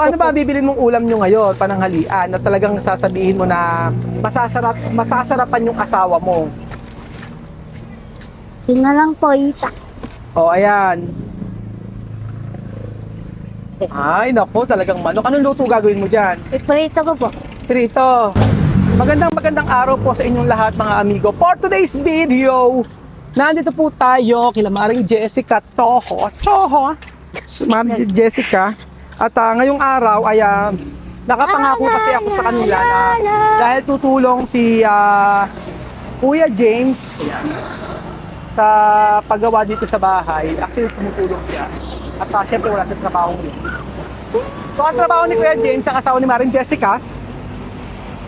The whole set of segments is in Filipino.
ano ba bibilin mong ulam nyo ngayon, pananghalian, na talagang sasabihin mo na masasarapan yung asawa mo? Yun na lang po, itak. O, ayan. Ay, naku, talagang manok. Anong luto gagawin mo dyan? Iprito ko po. Prito. Magandang araw po sa inyong lahat, mga amigo. For today's video, nandito po tayo kila Maring Jessica Toho. Maring Jessica. At ngayong araw ay nakapangako kasi ako sa kanila na dahil tutulong si Kuya James sa paggawa dito sa bahay. Actually, tumutulong siya. At syempre wala siya trabaho dito. So ang trabaho ni Kuya James, ang asawa ni Maring Jessica,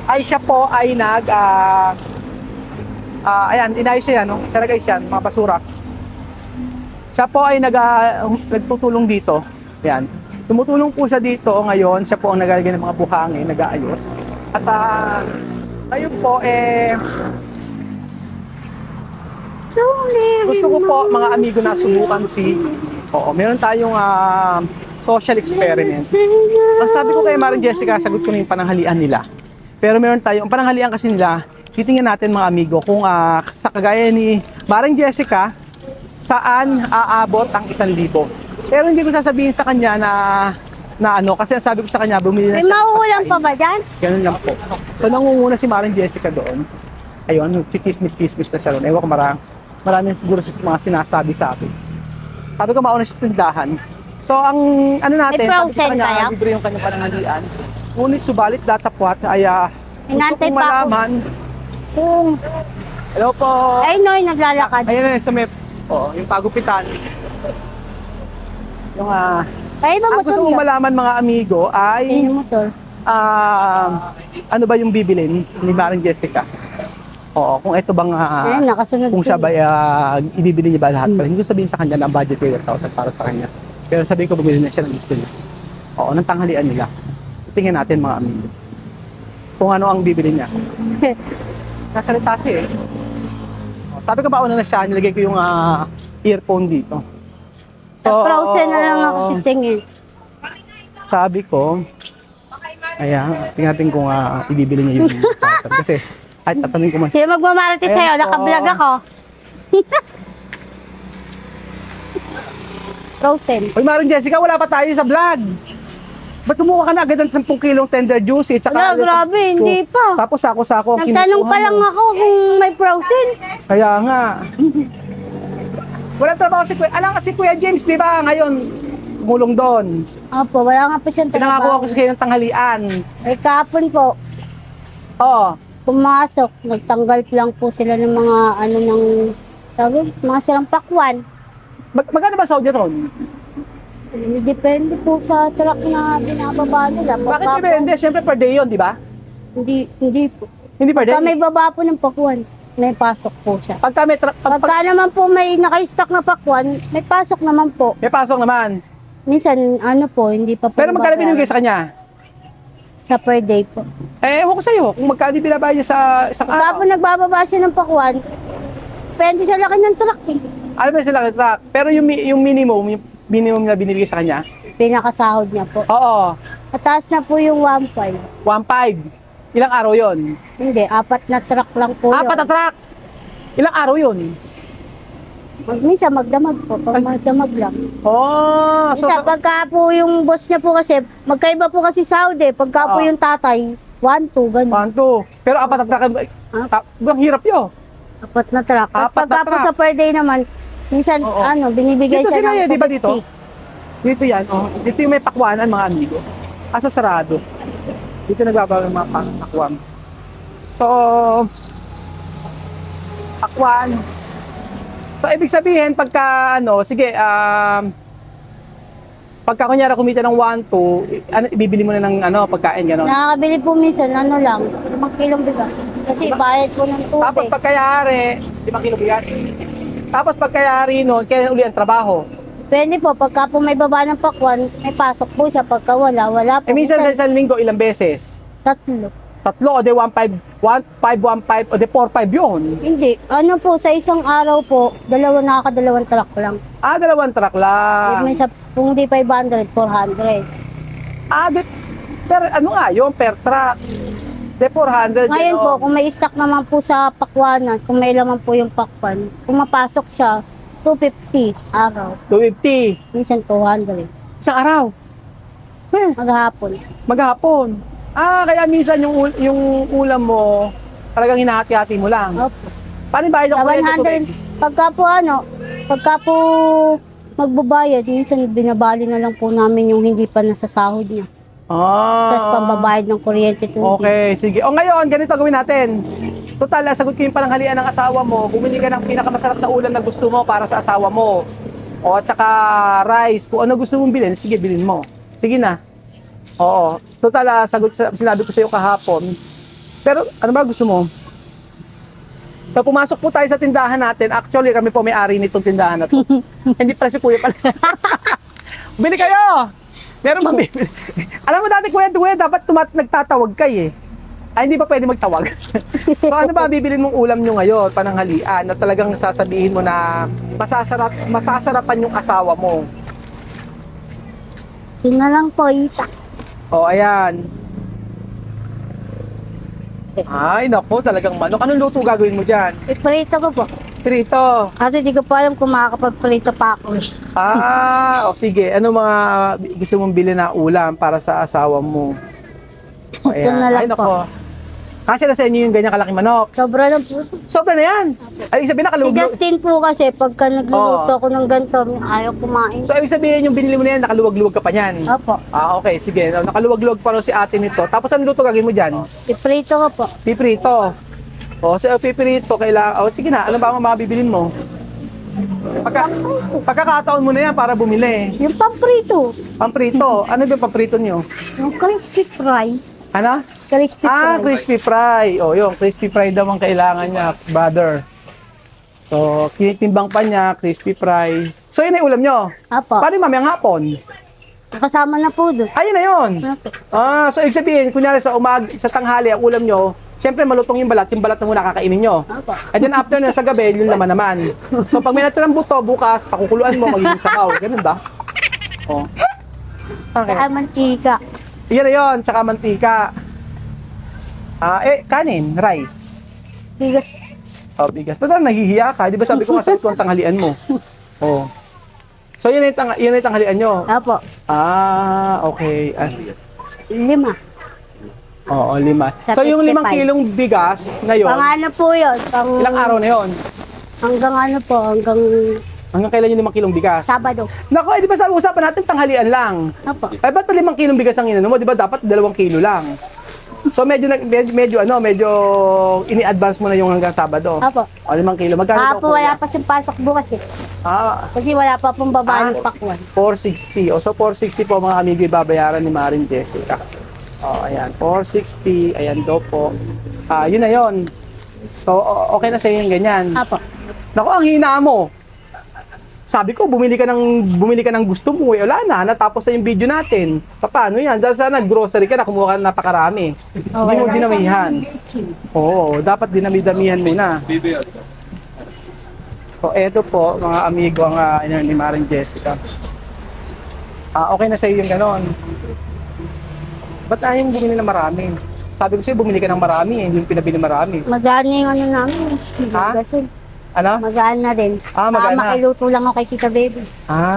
ay siya po ay ayan, inayos siya yan, no? Siya nag-ayos yan, mga basura. Siya po ay nagtutulong dito. Ayan. Tumutulong po siya dito ngayon. Siya po ang naglalagay ng mga buhangin, nag-aayos. At ngayon po, gusto ko po, mga amigo, na subukan meron tayong social experiment. Ang sabi ko kay Maring Jessica, sagot ko na yung pananghalian nila. Pero meron tayong, ang pananghalian kasi nila, titingnan natin mga amigo kung sa kagaya ni Maring Jessica, saan aabot ang 1,000. Pero hindi ko sasabihin sa kanya na kasi ang sabi ko sa kanya, bumili na May siya. mauulam pa ba dyan? Ganun lang po. So nangunguna si Maring Jessica doon. Ayun, chichismis-kismis na siya doon. Ewan ko, marami siguro siya mga sinasabi sa akin. Sabi ko, mauna siya sa tindahan. So ang ano natin, May sabi ko sa frozen kanya, kaya? libre yung kanyang pananghalian. Ngunit subalit datapwat ay gusto Inantay kong pa ako. malaman kung hello po. Ay, Noy, naglalakad. Ayun sa may yung pagupitan. Yung Ay, iba ang motor gusto kong yun. malaman, mga amigo, ay Ay, yung motor. ano ba yung bibilin ni Maring Jessica? Oo, kung ito bang Ay, nakasunod kung siya ko. ba ibibili niya ba lahat? Pero hindi ko sabihin sa kanya na ang budget ay 1,000 para sa kanya. Pero sabihin ko, bumili na siya ng gusto niya. Oo, ng tanghalian nila. Tingnan natin, mga amigo, kung ano ang bibili niya. Nasalita siya eh. Sabi ko, mauna na siya, nilagay ko yung earphone dito. Sa frozen na lang ako titingin. Sabi ko, ayan, tingnan natin kung ibibili niya yung 1,000. Kasi kahit tatanungin ko man siya. Sino magmamarati Ayan sa'yo? po. Nakablog ako. Frozen. Uy, Maring Jessica, wala pa tayo sa vlog. Ba't kumuha ka na agad ng 10 kilong tender juice? Wala, grabe, hindi pa. Tapos sako-sako ang Nagtanong kinukuha pa lang mo. ako kung may frozen. Kaya nga. Walang trabaho si Kuya. Alam kasi Kuya James, di ba? Ngayon, tumulong doon. Opo, wala nga pa siyang Pinangako trabaho. ako sa kanya ng tanghalian. Ay, kahapon po, Oo. pumasok, nagtanggal lang po sila ng mga mga silang pakwan. Magkano ba sahod niya ron? Depende po sa truck na binababa nila. Bakit Pagka depende? Siyempre per day yun, di ba? Hindi po. Hindi per day. Pagka may baba po ng pakwan, may pasok po siya. Pagka may, Pagka naman po may naka-stock na pakwan, may pasok naman po. may pasok naman. Minsan, hindi pa po. Pero magkano babayaran. binibigay sa kanya? Sa per day po. Ewan ko sa'yo, kung magkano binabayad niya sa isang Pagka araw. po nagbababa siya ng pakwan, depende sa laki ng truck eh. Alam mo sila truck. Pero yung minimum na binibigay sa kanya, Pinakasahod niya po. oo, Mataas na po yung 1.5. 1.5. Ilang araw yon? Hindi, 4 na truck lang po yun. 4 na truck. Ilang araw yon? Minsan magdamag po, pag magdamag lang. Oh, so, Minsan pagka po yung boss niya po kasi, magkaiba po kasi sahod eh. Pagka po yung tatay, 1, 2, ganun. 1, 2. Pero 4 na truck, ang hirap yun. 4 na truck. Tapos 4 na pagka po truck. sa per day naman, minsan Oo. binibigay Dito siya sila ng eh, di ba dito? 250. Dito yan, oh. Dito yung may pakwanan, mga amigo. Kaso sarado. Dito nagbabago yung mga pakwan. So, pakwan. So, ibig sabihin, pagka, sige, pagka kunyara kumita ng 1, 2, ibibili mo na ng, pagkain, gano'n. Nakakabili po minsan, lang, 5 kilong bigas. Kasi bayad po ng tubig. Tapos pagkayari, 5 kilo bigas. Tapos pagkayari nun, kailan uli ang trabaho? Depende po, pagka po may baba ng pakwan, may pasok po siya. Pagka wala, wala po. Eh minsan sa isang linggo, ilang beses? 3. 3 o de 1.5, 1.5 o de 4.5 yun. Hindi. Po, sa isang araw po, nakakadalawang truck lang. 2 truck lang. Minsan, kung di 500, 400. pero ano nga yun, per truck. De 400. Ngayon ano? po, kung may stock naman po sa pakwanan, kung may laman po yung pakwan, kung mapasok siya, 250 araw. 250. Minsan 200. Isang araw. Maghapon. Maghapon. Kaya minsan yung ulam mo, talagang hinahati-hati mo lang. Opo. Paano yung bayad ng Sa kuryente, tubig? 100, pagka po magbabayad, minsan binabali na lang po namin yung hindi pa nasasahod niya. Tapos pambabayad ng kuryente tubig. Okay, sige. O ngayon, ganito gawin natin. Total, sagot ko yung pananghalian ng asawa mo. Bumili ka ng pinakamasarap na ulam na gusto mo para sa asawa mo. O, at saka rice. Kung ano gusto mong bilhin, sige, bilhin mo. Sige na. Oo. Total, sinabi ko sa iyo kahapon. Pero, ano ba gusto mo? So, pumasok po tayo sa tindahan natin. Actually, kami po may-ari nitong tindahan na to. Hindi pala si Kuya pala. Bili kayo! Meron bang bibili? Alam mo dati, Kuya, dapat nagtatawag kay eh. Ay, hindi ba pwede magtawag? So, ano ba bibilin mong ulam nyo ngayon, pananghalian, na talagang sasabihin mo na masasarapan yung asawa mo? Yun na lang po, itak. O, ayan. Ay, naku, talagang manok. Anong luto gagawin mo dyan? Iprito ko po. Prito. Kasi di ko pa alam kung makakapag-prito pa ako. O sige. Ano mga gusto mong bilhin na ulam para sa asawa mo? O, Ito na lang Ay, naku. po. Kasi na sa inyo yung ganyang kalaking manok. Sobra lang po. Sobra na yan. Ay, ibig sabihin Si nakaluwag. Justin po kasi, pagka nagluluto ako ng ganito, ayaw kumain. So, ibig sabihin yung binili mo na yan, nakaluwag-luwag ka pa niyan. Opo. Okay, sige. Nakaluwag-luwag pa rin si ate nito. Tapos ang luto gagawin mo dyan? Iprito ko po. Piprito. So piprito, kailangan... sige na, ano ba ang mga bibilin mo? Pagkakataon mo na yan para bumili. Yung pamprito. Pamprito. Ano ba yung pamprito nyo? Yung crispy fry. Ano? Crispy fry. Crispy fry. Yung crispy fry daw ang kailangan niya, brother. So, kinitimbang pa niya, crispy fry. So, yun ay ulam nyo. Apo. Paano yung mamayang hapon? Kasama na po doon. Ayun na yun. Apo. So, ibig sabihin, kunyari sa sa tanghali, ang ulam nyo, siyempre malutong yung balat na muna kakainin nyo. Apo. And then after na sa gabi, yun naman. So, pag may natirang buto, bukas, pakukuluan mo, magiging sabaw. Ganun ba? Okay. Saka mantika. Yan na yun, tsaka mantika. Kanin, rice. Bigas. Bigas. Ba't parang nahihiya ka? Di ba sabi ko nga ko ang tanghalian mo? So, yun ay tanghalian nyo? Apo. Okay. 5. Oo, 5. Sa So, yung 5 55. kilong bigas ngayon, Pang ano po yun? ilang araw na yun? Hanggang ano po? Hanggang Hanggang kailan yung 5 kilong bigas? Sabado. Naku, di ba sabi usapan natin tanghalian lang? Apo. Ba't pa 5 kilong bigas ang inano mo? Di ba dapat 2 kilo lang? So medyo ini-advance mo na yung hanggang Sabado. Apo. O 5 kilo. Magkano daw, Apo, wala kuya? pa siyang pasok bukas eh. Kasi wala pa pong baba ng pakwan. 460. So 460 po mga amigo babayaran ni Maring Jessica. Ayan, 460. Ayan daw po. Yun na yun. So okay na sa yung ganyan. Apo. Naku, ang hina mo. Sabi ko, bumili ka ng gusto mo. Wala na, natapos na yung video natin. Paano yan? Dahil sana grocery ka na, kumuha ka na napakarami. Hindi mo dinamihan. Oo, dapat dinami-damihan mo na. So, eto po, mga amigo, ang ni Maring Jessica. Okay na sa'yo yung ganon. Ba't ayaw mo bumili ng marami? Sabi ko sa'yo, bumili ka ng marami, hindi yung pinabili marami. Magaan na yung ano namin. Ha? Kasi Ano? magaan na din. Magaan na. Makiluto lang ako kay Tita Baby.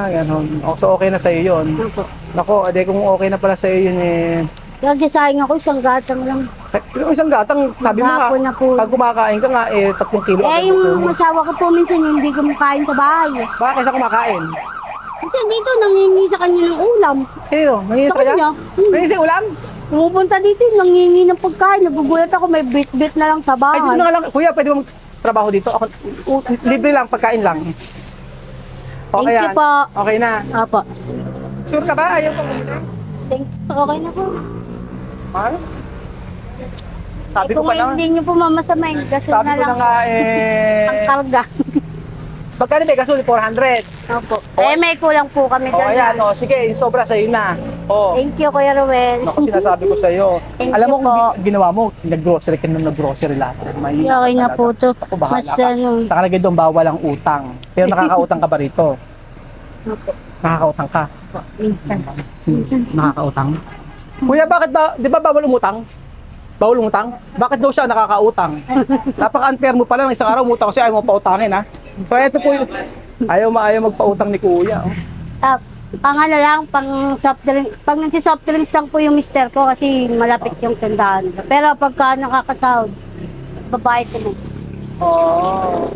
Ganon. So, okay na sa'yo yun. Opo. Nako, kung okay na pala sa'yo yun Nagdasayang ako, isang gatang lang. Yung isang gatang, sabi mo nga, Maghapon na po. pag kumakain ka nga, 3 kilo. Yung asawa ko po minsan hindi kumakain sa bahay. Bakit siya kumakain? Kasi dito nangingi sa kanya ng ulam. Nangingi sa kanya? kanya? Nangingi sa ulam? Pumupunta dito, nangingi ng pagkain. Nagugulat ako, may bit-bit na lang sa Ay, bahay. dito na nga lang. Kuya, pwede mo trabaho dito? Ako, libre lang, pagkain lang. Okay Thank you yan. po. Okay na. Opo. Sure ka ba? Ayaw ko bumili? Thank you. Okay na po. Ano? Sabi ko Kung pa na. hindi niyo po mamasamain, gasol Sabi na ko na lang nga ang karga. Magkano ba gasol? 400. Opo. May kulang po kami doon. Ayan, sige, sobra sa'yo na. Thank you, Kuya Ruel. Naku, sinasabi ko sa'yo. Thank Alam mo you kung po. ginawa mo, nag-grocery ka na nag-grocery lahat. Okay na po to. Ako, bahala Mas ka. ano. Sa kalagay doon, bawal ang utang. Pero nakakautang ka ba rito? Opo. Nakakautang ka? Minsan. Minsan. Nakakautang? Kuya, bakit ba, di ba bawal umutang? Bawal umutang? Bakit daw siya nakakautang? Napaka-unfair mo pala ng isang araw umutang kasi ayaw mo pautangin ha. So ito po yung, ayaw magpautang ni Kuya. Oh. Pang ano lang, pang soft drink. Pag nagsi-soft drinks lang po yung mister ko kasi malapit yung tindahan. Pero pagka nakakasahod, babayad ko mo. Oh.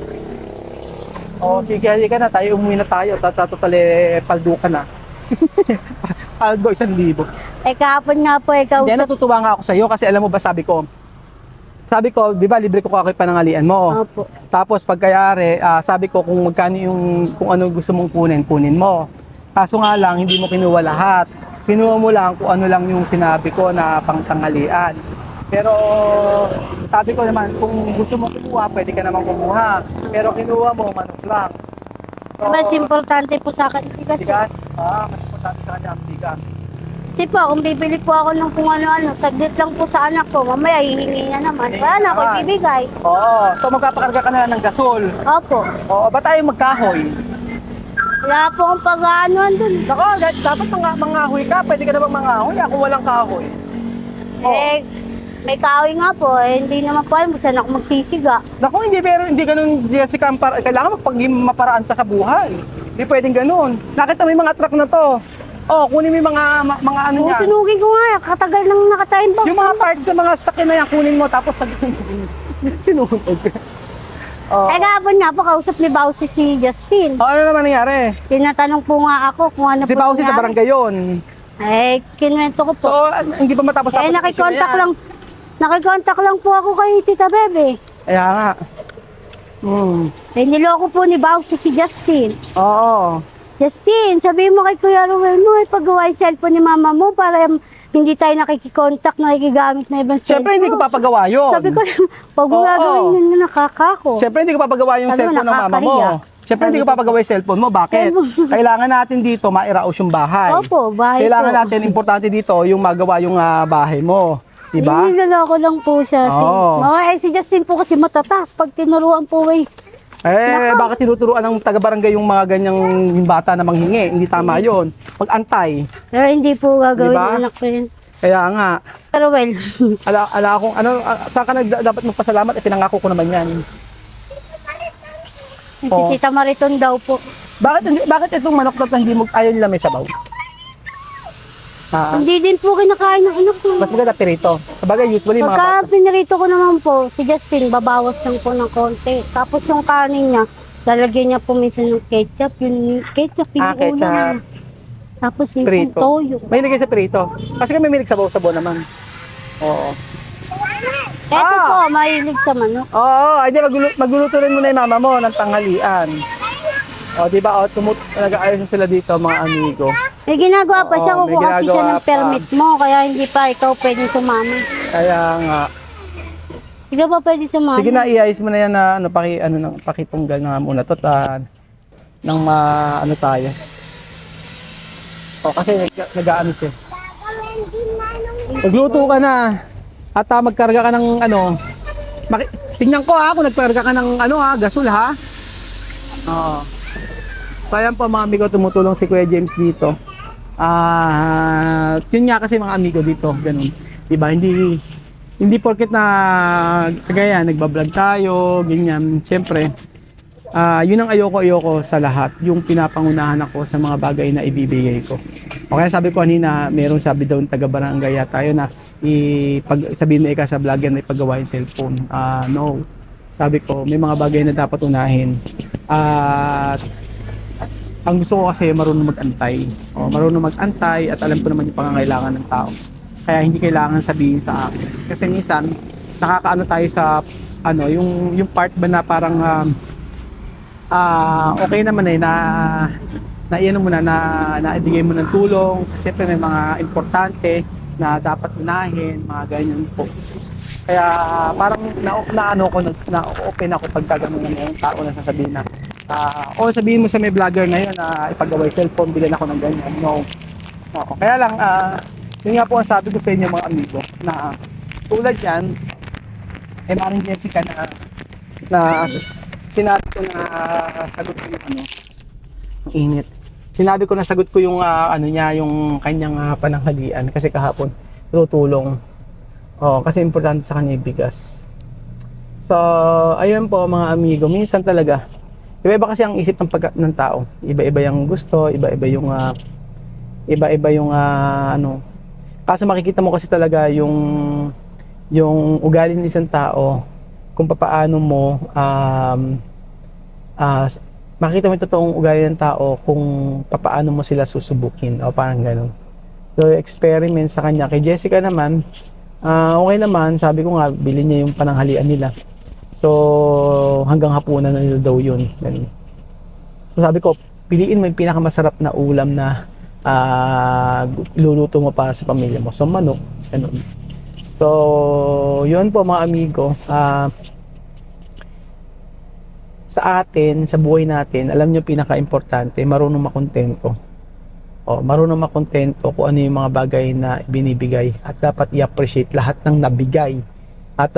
Oh, sige, halika na. Tayo, umuwi na tayo. Tatotali, paldo ka na. Paldo, 1,000. Kahapon nga po, Hindi, kausap. natutuwa nga ako sa'yo kasi alam mo ba sabi ko, di ba, libre ko kakoy panangalian mo. Opo. Tapos pagkayari, sabi ko kung magkano kung ano gusto mong kunin mo. Kaso nga lang, hindi mo kinuha lahat. Kinuha mo lang kung ano lang yung sinabi ko na pangtanghalian. Pero sabi ko naman, kung gusto mo kumuha, pwede ka naman kumuha. Pero kinuha mo, manok lang. So, Mas importante po sa akin, bigas. bigas? Mas importante sa kanya ang bigas. Kasi po, kung bibili po ako ng kung ano-ano, saglit lang po sa anak ko, mamaya hihingi niya naman. Wala na ako ibibigay. Oo, so magpapakarga ka na lang ng gasol. Opo. Oo, ba tayo magkahoy? Wala po akong pag-aanoan dun. Nako, dapat mangahoy ka. Pwede ka naman mangahoy kung walang kahoy. May kahoy nga po, hindi naman po alam kung saan ako magsisiga. Naku, pero hindi ganun, Jessica. Kailangan maparaan ka sa buhay. Hindi pwedeng ganun. Nakita mo yung mga truck na to. Oh, kunin mo yung mga ano Kung niya. sunugin ko nga, katagal nang nakatayin ba? Yung mga parts sa mga sakyan na yan, kunin mo. Tapos sinunog. Oh. Kahapon nga po, kausap ni Bausi si Justin. Oh, ano naman nangyari? Tinatanong po nga ako kung ano Si po Bausi sa nangyari. barangay yun. Kinuwento ko po. So, hindi pa matapos Nakikontak lang po ako kay Tita Bebe. Kaya nga. Niloko po ni Bausi si Justin. Oo. Justin, sabihin mo kay Kuya Ruel mo, ipagawa yung cellphone ni mama mo para hindi tayo nakikikontak, nakikigamit na ibang cellphone. Siyempre, hindi ko papagawa yun. Sabi ko, wag mo gagawin yun na nakakako. Siyempre, hindi ko papagawa yung Sabi mo, cellphone ng mama mo. nakakahiya. Siyempre, hindi ko papagawa yung cellphone mo. Bakit? Kailangan natin dito mairaos yung bahay. Opo, bahay Kailangan po. natin, importante dito, yung magawa yung bahay mo. Diba? Niloloko lang po siya. Oo. Si Justin po kasi matatas pag tinuruan po Bakit tinuturuan ng taga-barangay yung mga ganyang yung bata na manghingi? Hindi tama yun. Pag-antay. Pero hindi po gagawin Diba? ng anak ko yun. Kaya nga, Pero well, ala akong, saan ka dapat magpasalamat? Pinangako ko naman yan. si Tita Mariton daw po. Bakit itong manok na hindi mo ayaw nila may sabaw? Hindi din po kinakain ng anak ko. Mas maganda pirito. Sabagay, usually mga Pagka bata. pinirito ko naman po, si Justin, babawas lang po ng konti. Tapos yung kanin niya, lalagyan niya po minsan ng ketchup. Yung ketchup, yung ulam ketchup. niya. Tapos minsan Prito. toyo. May nilagay sa pirito. Kasi kami may nagsabaw-sabaw naman. Oo. Eto po, mahilig sa manok. Oo, hindi, magluluto rin muna yung mama mo ng tanghalian. O, di ba? Nag-aayos na sila dito, mga amigo. May ginagawa pa siya, Oo, may kukuha kasi siya ginagawa ng permit mo, kaya hindi pa ikaw pwedeng sumama. Kaya nga. Hindi ka pa pwede sumama. Sige na, iayos mo na yan na pakitunggal na muna to. Nang tayo. O, kasi nag-aano siya. Magluto ka na. At magkarga ka ng tingnan ko kung nagkarga ka ng gasol ha. Oo. So ayan po mga amigo, tumutulong si Kuya James dito. Yun nga kasi mga amigo dito, ganun. Diba? Hindi porket na kagaya nagbablog tayo, ganyan. Siyempre, yun ang ayoko sa lahat, yung pinapangunahan ako sa mga bagay na ibibigay ko. O kaya sabi ko kanina, merong sabi daw taga-barangay tayo na sabihin mo sa vlog yan na ipagawa yung cellphone. No. Sabi ko, may mga bagay na dapat unahin. Ang gusto ko kasi marunong mag-antay. Marunong mag-antay at alam ko naman yung pangangailangan ng tao. Kaya hindi kailangan sabihin sa akin. Kasi minsan, nakakaano tayo sa yung part ba na parang okay naman na iyan mo na ibigay mo ng tulong. Kasi may mga importante na dapat unahin, mga ganyan po. Kaya parang na-open ako pag gagawin ng mga tao na sasabihin na sabihin mo sa may vlogger na yun na ipagawa yung cellphone, bilhin ako ng ganyan. No. Kaya lang, yun nga po ang sabi ko sa inyo mga amigo na tulad yan, maring Jessica na sinabi ko na sagot ko yung ang init. Sinabi ko na sagot ko yung yung kanyang pananghalian kasi kahapon tutulong. Kasi importante sa kanya yung bigas. So, ayun po mga amigo, minsan talaga, iba-iba kasi ang isip ng tao. Iba-iba yung gusto, iba-iba yung ano. Kaso makikita mo kasi talaga yung ugali ng isang tao, kung papaano mo makita mo yung totoong ugali ng tao kung papaano mo sila susubukin o parang ganun. So, experiment sa kanya. Kay Jessica naman, okay naman. Sabi ko nga, bilhin niya yung pananghalian nila. So, hanggang hapunan na nila daw yun. Ganun. So, sabi ko, piliin mo yung pinakamasarap na ulam na luluto mo para sa pamilya mo. So, manok. Ganun. So, yun po mga amigo. Sa atin, sa buhay natin, alam nyo pinaka-importante, marunong makontento. Marunong makontento kung ano yung mga bagay na binibigay at dapat i-appreciate lahat ng nabigay at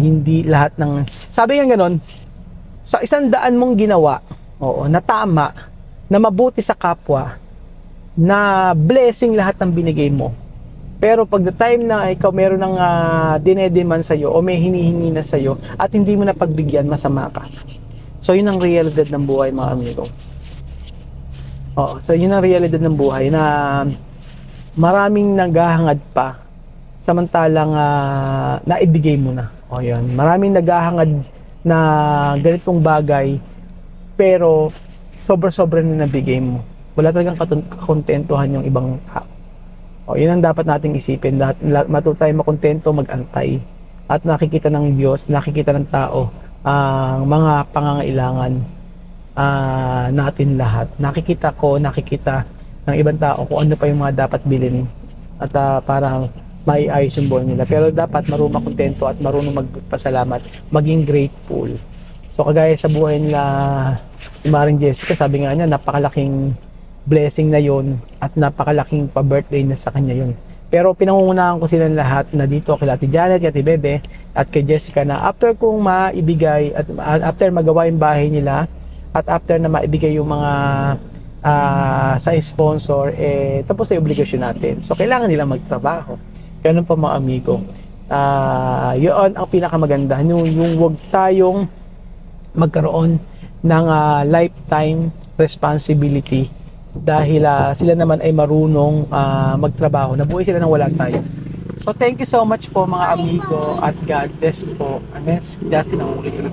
hindi lahat ng, sabi nga ganon, sa 100 mong ginawa, na tama, na mabuti sa kapwa, na blessing lahat ng binigay mo. Pero pag the time na ikaw meron ng dinedemand sa'yo o may hinihingi na sa'yo at hindi mo na pagbigyan, masama ka. So, yun ang realidad ng buhay, mga amigo. So, yun ang realidad ng buhay na maraming naghahangad pa samantalang naibigay mo na. Yun. Maraming naghahangad na ganitong bagay pero sobra-sobra na nabigay mo. Wala talagang kakontentuhan yung ibang tao. Yun ang dapat nating isipin. Matuto tayo makontento, mag-antay. At nakikita ng Diyos, nakikita ng tao ang mga pangangailangan natin lahat. Nakikita ng ibang tao kung ano pa yung mga dapat bilhin at para maiayos yung buhay nila. Pero dapat marunong makontento at marunong magpasalamat, maging grateful. So kagaya sa buhay nila ni Maring Jessica, sabi nga niya, napakalaking blessing na yon at napakalaking pa-birthday na sa kanya yun. Pero pinangungunahan ko silang lahat na dito kay Ate Janet, kay Ate Bebe at kay Jessica na after kong maibigay at after magawa yung bahay nila at after na maibigay yung mga sa sponsor, tapos ay obligasyon natin. So kailangan nilang magtrabaho. Ganun pa mga amigo. Yun ang pinakamaganda. Yung huwag tayong magkaroon ng lifetime responsibility dahil sila naman ay marunong magtrabaho. Nabuhay sila nang wala tayo. So thank you so much po mga amigo at God bless po. Justin, ang ulit ko na